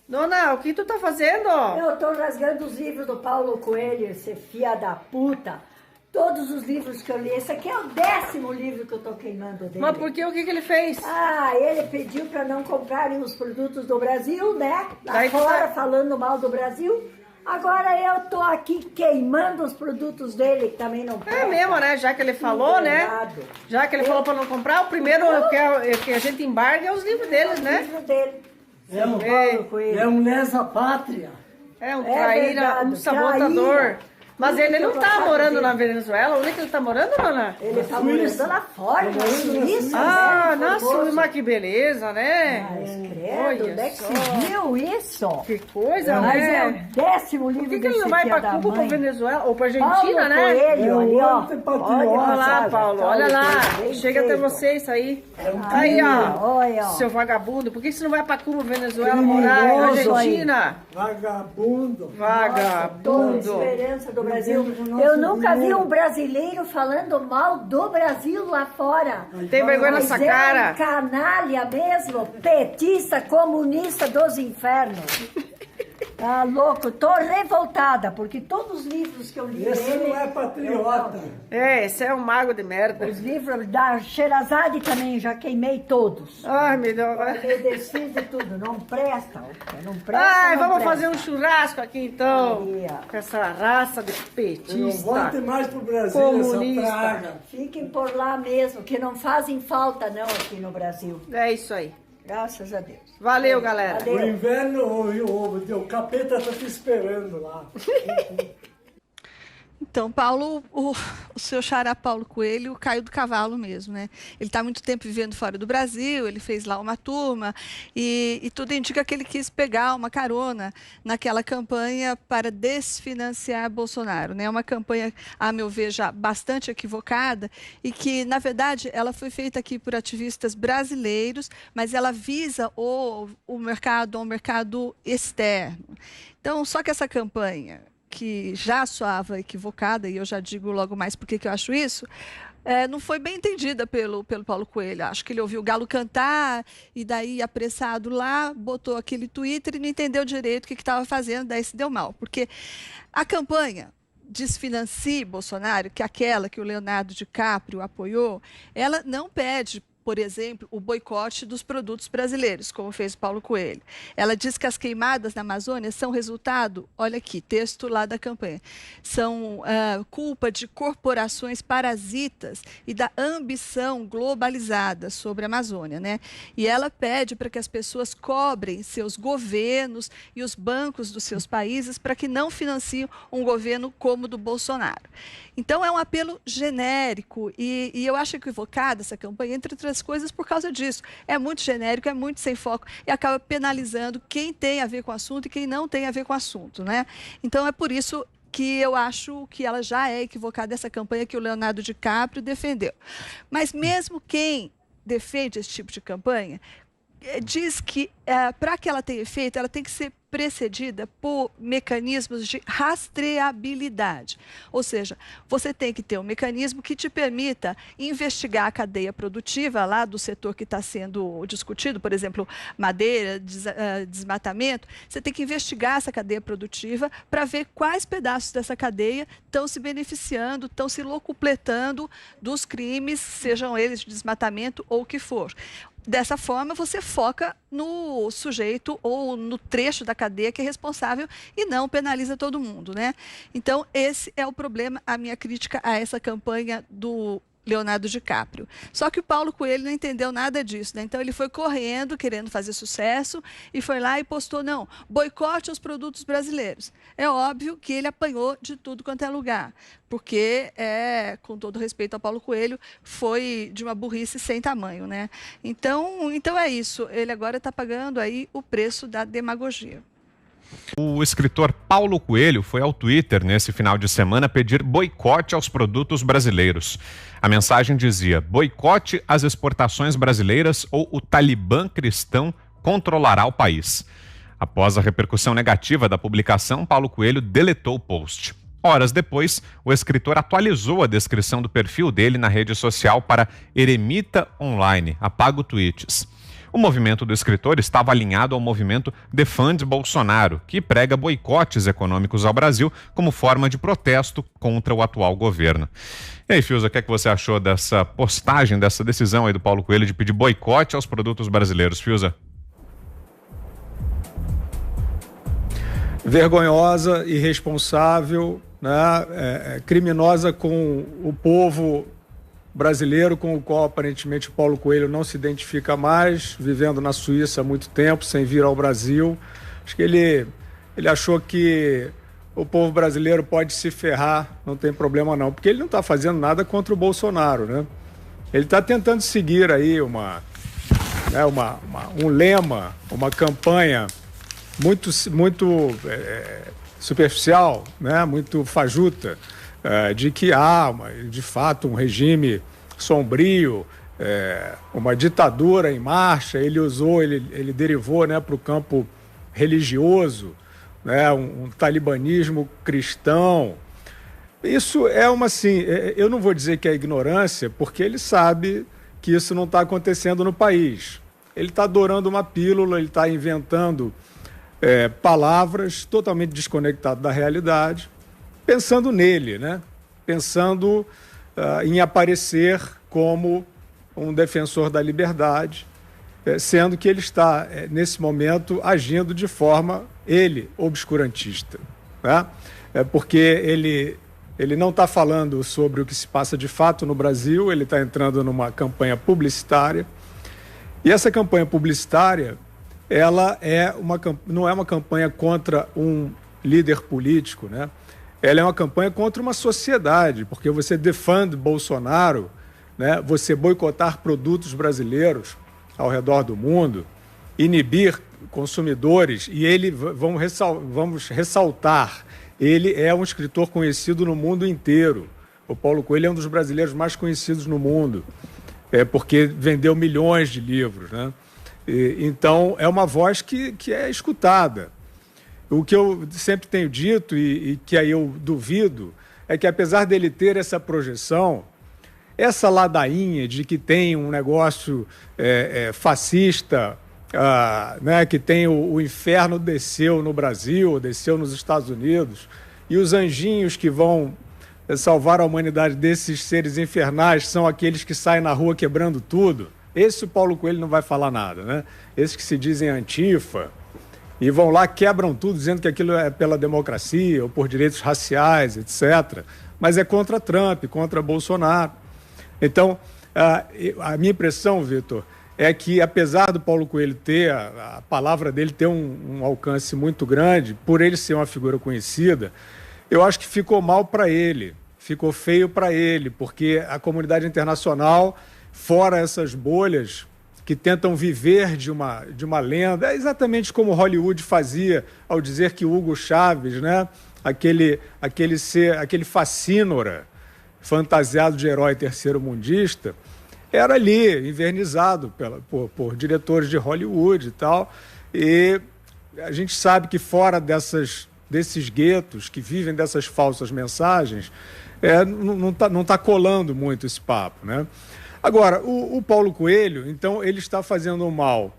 Dona, o que tu tá fazendo? Eu tô rasgando os livros do Paulo Coelho, esse filha da puta. Todos os livros que eu li. Esse aqui é o 10º livro que eu tô queimando dele. Mas por que? O que ele fez? Ah, ele pediu para não comprarem os produtos do Brasil, né? Lá Daí fora, falando mal do Brasil. Agora eu tô aqui queimando os produtos dele, que também não É mesmo, né? Já que ele falou, né? Já que ele falou para não comprar, o primeiro que a gente embarga é os livros deles, né? O livro dele. É um lesa-pátria. É um traíra, um sabotador. traíra. Mas Tudo ele que não eu tô tá fazendo morando dele. na Venezuela? Onde é que ele tá morando, dona? Ele tá morando lá fora, na Suíça. Ah, né? na Formoso. Suíça, que beleza, né? Mas credo, Olha onde é que só. se viu isso? Que coisa, Mas né? é o 10º livro Por que ele desse não vai filho pra da Cuba, pra mãe. Venezuela ou pra Paulo Argentina, né? Coelho, ali, ó. antipatriota. Olha lá, sabe? Paulo, olha lá. Bem Chega até feito. você isso aí. um Aí, ó. Olha, ó. Seu vagabundo, por que você não vai pra Cuba, Venezuela, Criminoso morar na aí. Argentina? Vagabundo. Toda Vagabundo. esperança do Brasil. Vivendo com o nosso Eu nunca vi dinheiro. um brasileiro falando mal do Brasil lá fora. Tem vergonha Mas nessa é cara? um canalha mesmo, petista, comunista dos infernos. Tá louco? Tô revoltada, porque todos os livros que eu li Esse dele... não é patriota. É, esse é um mago de merda. Os livros da Sherazade também, já queimei todos. Ai, meu Deus. Eu desfiz de tudo, não presta. Não presta, Ai, não vamos presta. fazer um churrasco aqui então. Aí, ó. Com essa raça de Eu não petista. volte mais pro Brasil, Comunista. essa praga. Fiquem por lá mesmo, que não fazem falta não aqui no Brasil. É isso aí. Graças a Deus. Valeu, galera. Valeu. O inverno, o capeta tá te esperando lá. Então, Paulo, o seu xará Paulo Coelho caiu do cavalo mesmo, né? Ele está há muito tempo vivendo fora do Brasil, ele fez lá uma turma e tudo indica que ele quis pegar uma carona naquela campanha para desfinanciar Bolsonaro, né? Uma campanha, a meu ver, já bastante equivocada e que, na verdade, ela foi feita aqui por ativistas brasileiros, mas ela visa o mercado externo. Então, só que essa campanha que já soava equivocada, e eu já digo logo mais por que eu acho isso, não foi bem entendida pelo Paulo Coelho. Acho que ele ouviu o galo cantar e daí, apressado lá, botou aquele Twitter e não entendeu direito o que estava fazendo, daí se deu mal. Porque a campanha Desfinancie Bolsonaro, que é aquela que o Leonardo DiCaprio apoiou, ela não pede, por exemplo, o boicote dos produtos brasileiros, como fez o Paulo Coelho. Ela diz que as queimadas na Amazônia são resultado, olha aqui, texto lá da campanha, são culpa de corporações parasitas e da ambição globalizada sobre a Amazônia, né? E ela pede para que as pessoas cobrem seus governos e os bancos dos seus países para que não financiem um governo como o do Bolsonaro. Então, é um apelo genérico e eu acho equivocada essa campanha, entre outras coisas, por causa disso. É muito genérico, é muito sem foco e acaba penalizando quem tem a ver com o assunto e quem não tem a ver com o assunto, né? Então, é por isso que eu acho que ela já é equivocada, essa campanha que o Leonardo DiCaprio defendeu. Mas mesmo quem defende esse tipo de campanha, diz que para que ela tenha efeito, ela tem que ser precedida por mecanismos de rastreabilidade. Ou seja, você tem que ter um mecanismo que te permita investigar a cadeia produtiva lá do setor que está sendo discutido, por exemplo, madeira, desmatamento. Você tem que investigar essa cadeia produtiva para ver quais pedaços dessa cadeia estão se beneficiando, estão se locupletando dos crimes, sejam eles de desmatamento ou o que for. Dessa forma, você foca no sujeito ou no trecho da cadeia que é responsável e não penaliza todo mundo, né? Então, esse é o problema, a minha crítica a essa campanha do Leonardo DiCaprio. Só que o Paulo Coelho não entendeu nada disso, né? Então ele foi correndo, querendo fazer sucesso, e foi lá e postou, não, boicote aos produtos brasileiros. É óbvio que ele apanhou de tudo quanto é lugar, porque, com todo respeito ao Paulo Coelho, foi de uma burrice sem tamanho, né? Então é isso, ele agora está pagando aí o preço da demagogia. O escritor Paulo Coelho foi ao Twitter nesse final de semana pedir boicote aos produtos brasileiros. A mensagem dizia: boicote às exportações brasileiras ou o Talibã cristão controlará o país. Após a repercussão negativa da publicação, Paulo Coelho deletou o post. Horas depois, o escritor atualizou a descrição do perfil dele na rede social para Eremita Online, apago tweets. O movimento do escritor estava alinhado ao movimento Defund Bolsonaro, que prega boicotes econômicos ao Brasil como forma de protesto contra o atual governo. E aí, Fiuza, o que é que você achou dessa postagem, dessa decisão aí do Paulo Coelho de pedir boicote aos produtos brasileiros, Fiuza? Vergonhosa, irresponsável, né? Criminosa com o povo brasileiro, com o qual aparentemente o Paulo Coelho não se identifica mais, vivendo na Suíça há muito tempo, sem vir ao Brasil. Acho que ele achou que o povo brasileiro pode se ferrar, não tem problema não, porque ele não está fazendo nada contra o Bolsonaro, né? Ele está tentando seguir aí um lema, uma campanha muito superficial, né? Muito fajuta, de que há, de fato, um regime sombrio, uma ditadura em marcha. Ele derivou, né, para o campo religioso, né, um talibanismo cristão. Isso eu não vou dizer que é ignorância, porque ele sabe que isso não está acontecendo no país. Ele está adorando uma pílula, ele está inventando palavras totalmente desconectadas da realidade, pensando nele, né? Pensando em aparecer como um defensor da liberdade, sendo que ele está, nesse momento, agindo de forma, obscurantista, né? Porque ele não está falando sobre o que se passa de fato no Brasil, ele está entrando numa campanha publicitária, e essa campanha publicitária, ela não é uma campanha contra um líder político, né? Ela é uma campanha contra uma sociedade, porque você defende Bolsonaro, né? Você boicotar produtos brasileiros ao redor do mundo, inibir consumidores, e vamos ressaltar, ele é um escritor conhecido no mundo inteiro. O Paulo Coelho é um dos brasileiros mais conhecidos no mundo, porque vendeu milhões de livros, né? Então, é uma voz que é escutada. O que eu sempre tenho dito e que aí eu duvido é que, apesar dele ter essa projeção, essa ladainha de que tem um negócio fascista, né, que tem o inferno desceu no Brasil, desceu nos Estados Unidos, e os anjinhos que vão salvar a humanidade desses seres infernais são aqueles que saem na rua quebrando tudo. Esse o Paulo Coelho não vai falar nada, né? Esses que se dizem antifa e vão lá, quebram tudo, dizendo que aquilo é pela democracia ou por direitos raciais, etc. Mas é contra Trump, contra Bolsonaro. Então, a minha impressão, Vitor, é que apesar do Paulo Coelho ter, a palavra dele ter um alcance muito grande, por ele ser uma figura conhecida, eu acho que ficou mal para ele, ficou feio para ele, porque a comunidade internacional, fora essas bolhas que tentam viver de uma lenda, é exatamente como Hollywood fazia ao dizer que Hugo Chávez, né, aquele facínora fantasiado de herói terceiro-mundista, era ali, invernizado por diretores de Hollywood e tal. E a gente sabe que fora desses guetos que vivem dessas falsas mensagens, não tá colando muito esse papo, né? Agora, o Paulo Coelho, então, ele está fazendo mal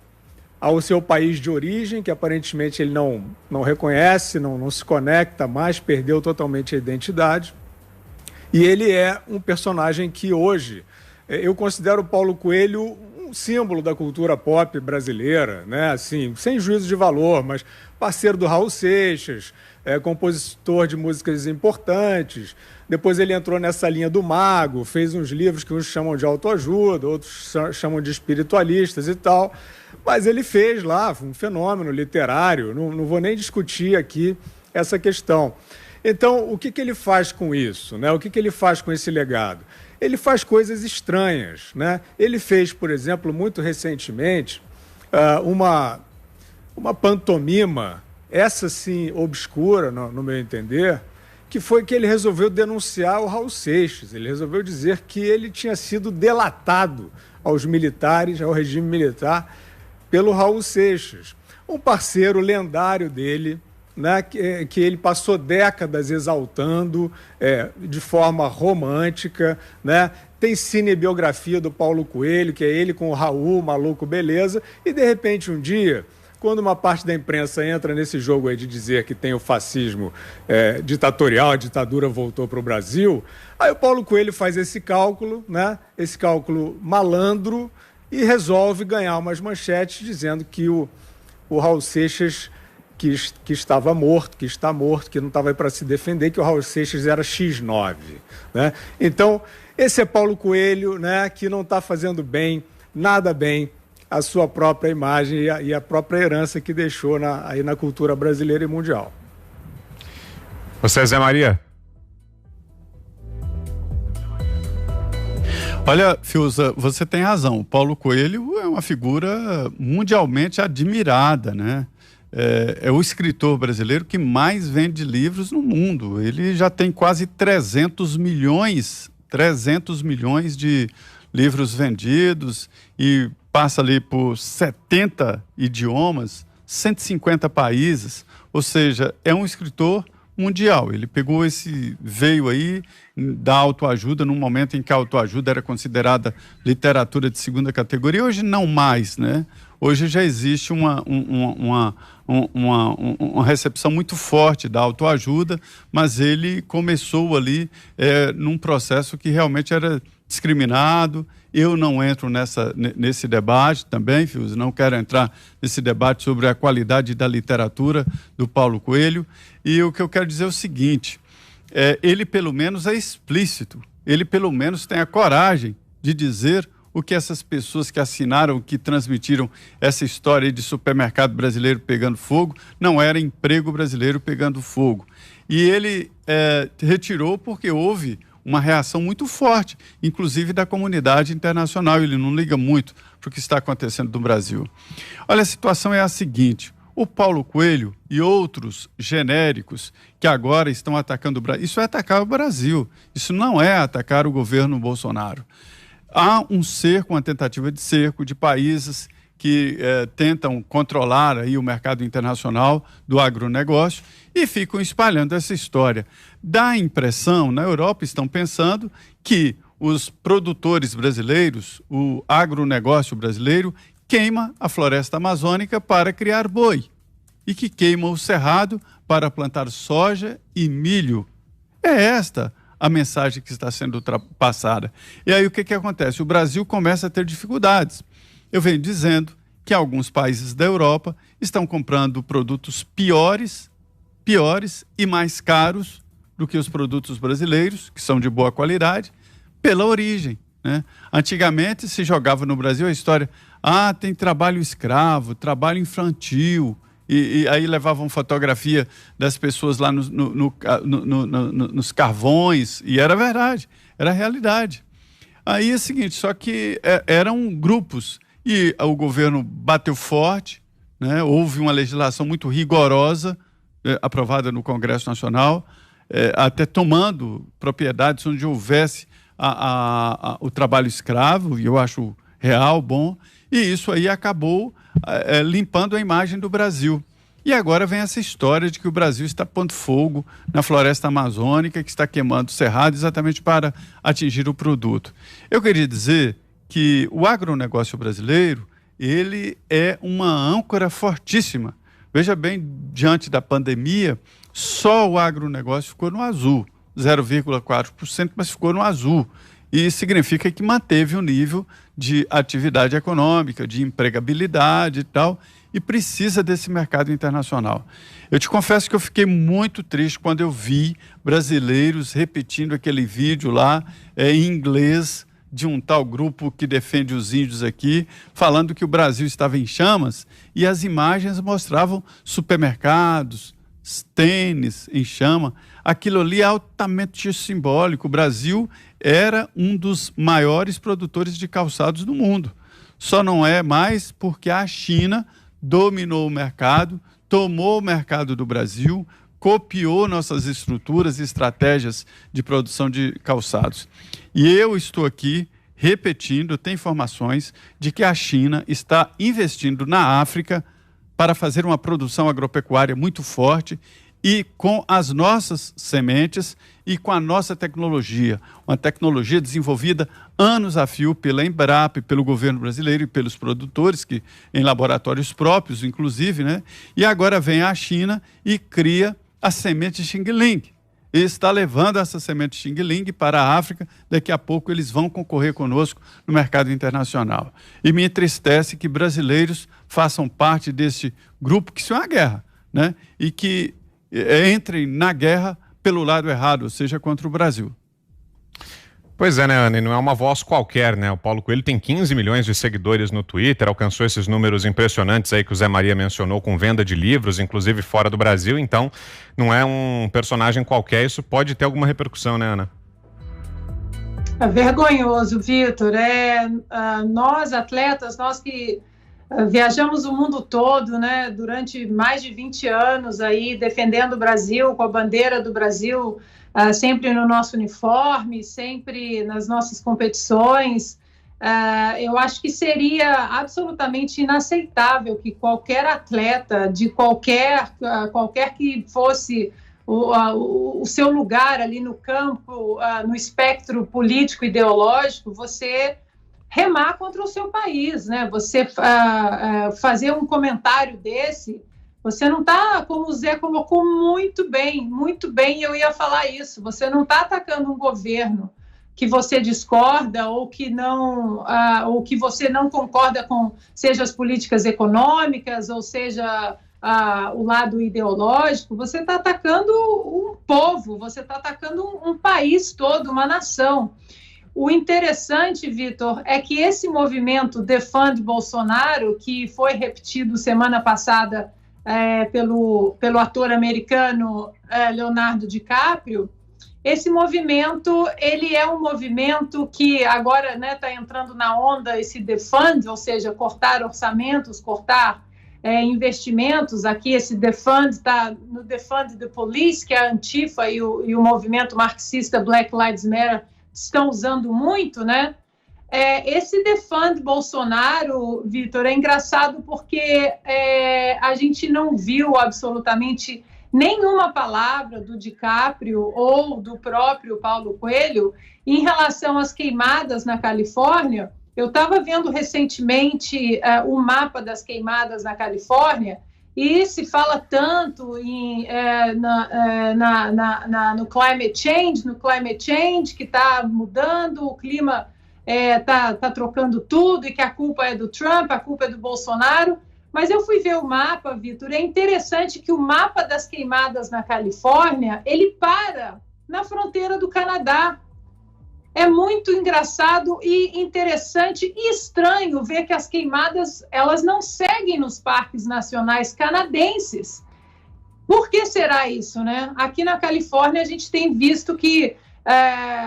ao seu país de origem, que aparentemente ele não reconhece, não se conecta mais, perdeu totalmente a identidade. E ele é um personagem que hoje, eu considero o Paulo Coelho um símbolo da cultura pop brasileira, né? Assim, sem juízo de valor, mas parceiro do Raul Seixas, compositor de músicas importantes. Depois ele entrou nessa linha do mago, fez uns livros que uns chamam de autoajuda, outros chamam de espiritualistas e tal. Mas ele fez lá um fenômeno literário, não vou nem discutir aqui essa questão. Então, o que ele faz com isso, né? O que ele faz com esse legado? Ele faz coisas estranhas, né? Ele fez, por exemplo, muito recentemente, uma pantomima, essa sim obscura, no meu entender, que foi que ele resolveu denunciar o Raul Seixas. Ele resolveu dizer que ele tinha sido delatado aos militares, ao regime militar, pelo Raul Seixas, um parceiro lendário dele né, que ele passou décadas exaltando de forma romântica, né? Tem cinebiografia do Paulo Coelho, que é ele com o Raul, maluco, beleza, e de repente um dia, quando uma parte da imprensa entra nesse jogo aí de dizer que tem o fascismo ditatorial, a ditadura voltou para o Brasil, aí o Paulo Coelho faz esse cálculo, né? Esse cálculo malandro, e resolve ganhar umas manchetes dizendo que o Raul Seixas, que estava morto, que está morto, que não estava aí para se defender, que o Raul Seixas era X9. Né? Então, esse é Paulo Coelho, né, que não está fazendo bem, nada bem, a sua própria imagem e a própria herança que deixou aí na cultura brasileira e mundial. Você, Zé Maria? Olha, Fiuza, você tem razão. O Paulo Coelho é uma figura mundialmente admirada, né? É o escritor brasileiro que mais vende livros no mundo. Ele já tem quase 300 milhões de livros vendidos e passa ali por 70 idiomas, 150 países. Ou seja, é um escritor mundial. Ele pegou veio aí da autoajuda num momento em que a autoajuda era considerada literatura de segunda categoria. Hoje não mais, né? Hoje já existe uma recepção muito forte da autoajuda, mas ele começou ali num processo que realmente era discriminado. Eu não entro nesse debate também, Fiuza, não quero entrar nesse debate sobre a qualidade da literatura do Paulo Coelho. E o que eu quero dizer é o seguinte, ele pelo menos é explícito, ele pelo menos tem a coragem de dizer o que essas pessoas que assinaram, que transmitiram essa história aí de supermercado brasileiro pegando fogo, não era emprego brasileiro pegando fogo. E ele retirou porque houve uma reação muito forte, inclusive da comunidade internacional. Ele não liga muito para o que está acontecendo no Brasil. Olha, a situação é a seguinte: o Paulo Coelho e outros genéricos que agora estão atacando o Brasil, isso é atacar o Brasil, isso não é atacar o governo Bolsonaro. Há um cerco, uma tentativa de cerco de países que tentam controlar aí o mercado internacional do agronegócio e ficam espalhando essa história. Dá a impressão, na Europa estão pensando que os produtores brasileiros, o agronegócio brasileiro, queima a floresta amazônica para criar boi e que queima o cerrado para plantar soja e milho. É esta a mensagem que está sendo passada. E aí o que acontece? O Brasil começa a ter dificuldades. Eu venho dizendo que alguns países da Europa estão comprando produtos piores e mais caros do que os produtos brasileiros, que são de boa qualidade, pela origem, né? Antigamente se jogava no Brasil a história, tem trabalho escravo, trabalho infantil, e aí levavam fotografia das pessoas lá nos carvões, e era verdade, era realidade. Aí é o seguinte, só que eram grupos, e o governo bateu forte, né? Houve uma legislação muito rigorosa, aprovada no Congresso Nacional, até tomando propriedades onde houvesse o trabalho escravo, e eu acho real, bom, e isso aí acabou limpando a imagem do Brasil. E agora vem essa história de que o Brasil está pondo fogo na floresta amazônica, que está queimando o cerrado exatamente para atingir o produto. Eu queria dizer que o agronegócio brasileiro, ele é uma âncora fortíssima. Veja bem, diante da pandemia, só o agronegócio ficou no azul, 0,4%, mas ficou no azul. E significa que manteve o nível de atividade econômica, de empregabilidade e tal, e precisa desse mercado internacional. Eu te confesso que eu fiquei muito triste quando eu vi brasileiros repetindo aquele vídeo lá em inglês de um tal grupo que defende os índios aqui, falando que o Brasil estava em chamas, e as imagens mostravam supermercados, tênis em chama. Aquilo ali é altamente simbólico. O Brasil era um dos maiores produtores de calçados do mundo. Só não é mais porque a China dominou o mercado, tomou o mercado do Brasil, copiou nossas estruturas e estratégias de produção de calçados. E eu estou aqui repetindo, tem informações de que a China está investindo na África para fazer uma produção agropecuária muito forte e com as nossas sementes e com a nossa tecnologia, uma tecnologia desenvolvida anos a fio pela Embrapa, pelo governo brasileiro e pelos produtores, que em laboratórios próprios, inclusive, né? E agora vem a China e cria a semente Xing Ling. E está levando essa semente Xing Ling para a África. Daqui a pouco eles vão concorrer conosco no mercado internacional. E me entristece que brasileiros façam parte desse grupo que isso é uma guerra, né? E que entrem na guerra pelo lado errado, ou seja, contra o Brasil. Pois é, né, Ana? E não é uma voz qualquer, né? O Paulo Coelho tem 15 milhões de seguidores no Twitter, alcançou esses números impressionantes aí que o Zé Maria mencionou, com venda de livros, inclusive fora do Brasil. Então, não é um personagem qualquer, isso pode ter alguma repercussão, né, Ana? É vergonhoso, Vitor. Nós, atletas, nós que viajamos o mundo todo, né, durante mais de 20 anos aí, defendendo o Brasil, com a bandeira do Brasil, sempre no nosso uniforme, sempre nas nossas competições. Eu acho que seria absolutamente inaceitável que qualquer atleta, de qualquer que fosse o seu lugar ali no campo, no espectro político ideológico, você remar contra o seu país, né? Você fazer um comentário desse, você não está, como o Zé colocou muito bem, eu ia falar isso, você não está atacando um governo que você discorda ou que você não concorda com, seja as políticas econômicas ou seja o lado ideológico, você está atacando um povo, você está atacando um país todo, uma nação. O interessante, Vitor, é que esse movimento Defund Bolsonaro, que foi repetido semana passada pelo ator americano Leonardo DiCaprio, esse movimento, ele é um movimento que agora está entrando na onda, esse defund, ou seja, cortar orçamentos, cortar investimentos. Aqui esse defund está no Defund the Police, que é a Antifa e o movimento marxista Black Lives Matter estão usando muito, né? Esse Defund Bolsonaro, Vitor, é engraçado porque a gente não viu absolutamente nenhuma palavra do DiCaprio ou do próprio Paulo Coelho em relação às queimadas na Califórnia. Eu estava vendo recentemente o mapa das queimadas na Califórnia e se fala tanto no climate change que está mudando, o clima tá trocando tudo e que a culpa é do Trump, a culpa é do Bolsonaro. Mas eu fui ver o mapa, Vitor, é interessante que o mapa das queimadas na Califórnia, ele para na fronteira do Canadá. É muito engraçado e interessante e estranho ver que as queimadas, elas não seguem nos parques nacionais canadenses. Por que será isso, né? Aqui na Califórnia a gente tem visto que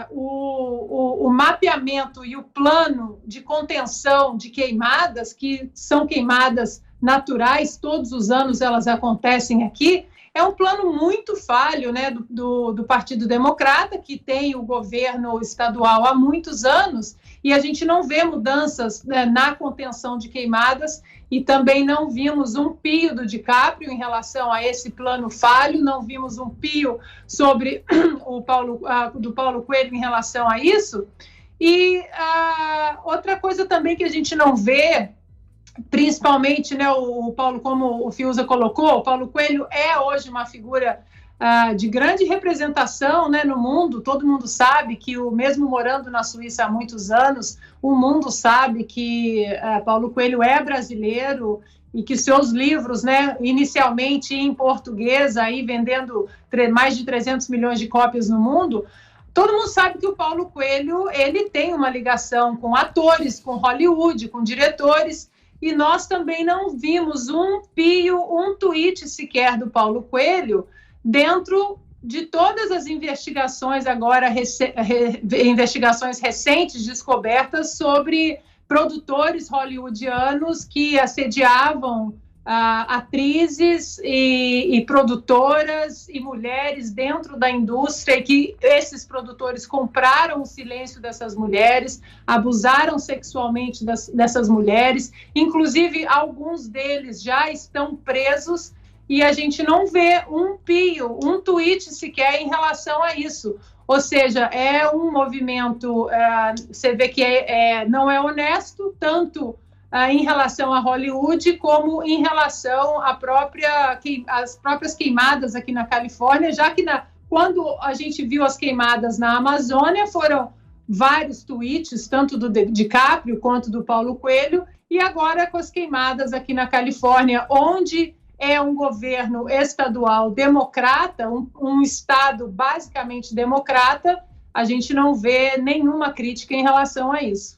o mapeamento e o plano de contenção de queimadas, que são queimadas naturais, todos os anos elas acontecem aqui, é um plano muito falho, né, do Partido Democrata, que tem o governo estadual há muitos anos, e a gente não vê mudanças, né, na contenção de queimadas, e também não vimos um pio do DiCaprio em relação a esse plano falho, não vimos um pio sobre do Paulo Coelho em relação a isso. E outra coisa também que a gente não vê, principalmente, né, o Paulo, como o Fiuza colocou, o Paulo Coelho é hoje uma figura de grande representação, né, no mundo. Todo mundo sabe que, mesmo morando na Suíça há muitos anos, o mundo sabe que Paulo Coelho é brasileiro e que seus livros, né, inicialmente em português, aí vendendo mais de 300 milhões de cópias no mundo. Todo mundo sabe que o Paulo Coelho, ele tem uma ligação com atores, com Hollywood, com diretores, e nós também não vimos um tweet sequer do Paulo Coelho dentro de todas as investigações agora, investigações recentes, descobertas sobre produtores hollywoodianos que assediavam atrizes e produtoras e mulheres dentro da indústria, e que esses produtores compraram o silêncio dessas mulheres, abusaram sexualmente dessas mulheres, inclusive alguns deles já estão presos, e a gente não vê um pio, um tweet sequer em relação a isso. Ou seja, é um movimento, você vê que não é honesto, tanto em relação a Hollywood, como em relação às próprias queimadas aqui na Califórnia, já que quando a gente viu as queimadas na Amazônia, foram vários tweets, tanto do DiCaprio quanto do Paulo Coelho, e agora com as queimadas aqui na Califórnia, onde é um governo estadual democrata, um estado basicamente democrata, a gente não vê nenhuma crítica em relação a isso.